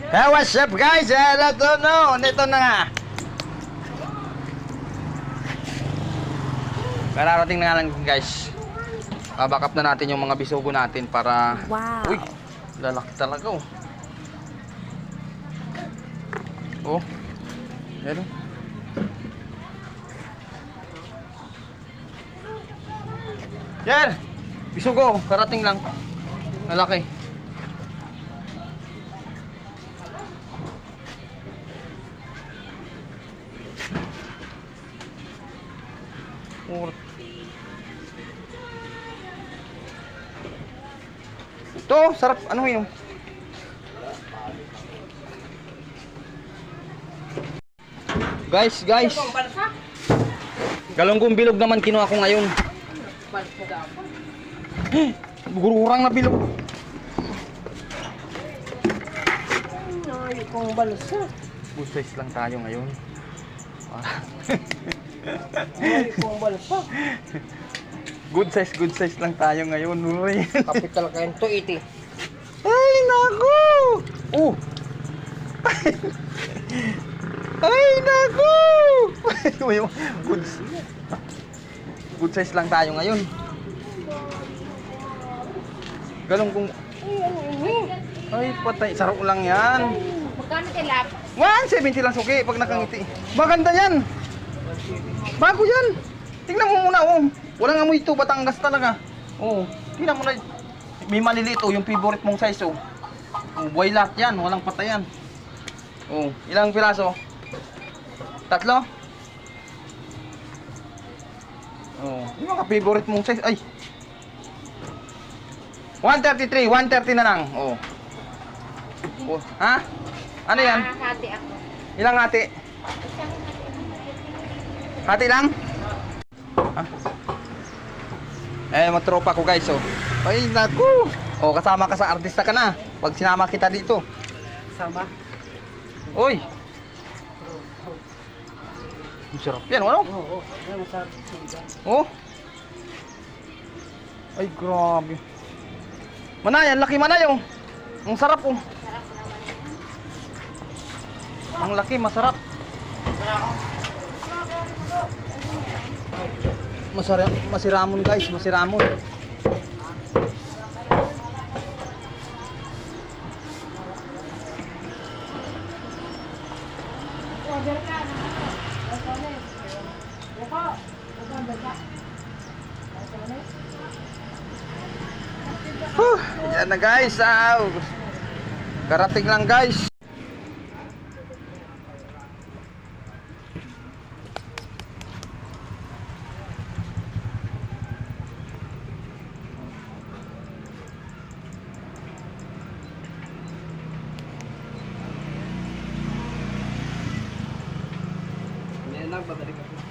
Hey, what's up guys? Nito na nga. Kararating na nga lang guys. Back up na natin yung mga bisugo natin para... Wow. Uy, lalaki talaga oh. Oh. Meron. Yan! Bisugo, karating lang. Lalaki. Ito, sarap. Ano yun? Guys. Galunggong bilog naman kinuha ko ngayon. Gururang na bilog. Ay, kung balsa. Good size lang tayo ngayon. Ay, kung balsa. Good size lang tayo ngayon. Uy. Capital kain to iti. Ay, naku! Oh! Ay, naku! Good size lang tayo ngayon. Galunggong... Ay, patay. Sarap lang yan. Magkano tilap? 170 lang suki pag nakangiti. Maganda yan. Bago yan. Tingnan mo muna, oh. Walang amoy ito, Batangas talaga. Oh, tingnan mo na. May maliliit, oh, yung favorite mong size, oh. Oh, buhay lahat yan, walang patayan. Oh, ilang piraso? 3? Oh, yung mga favorite mong size, ay. 133, 130 na lang. Oh. Oh, ha? Ano yan? Hati ako. Ilang hati? Hati lang? Ha? Eh, magtropa ko guys, oh. Ay, naku! Oh, kasama ka sa artista ka na. Pag sinama kita dito. Sama. Uy! Ang sarap yan, ano? Oo, ay masarap. Oh! Ay, grabe. Manay, ang laki manay, oh. Ang sarap, oh. Ang laki, masarap. Masiramon guys, masiramon. Yan na guys, karating lang guys. Babalik ako.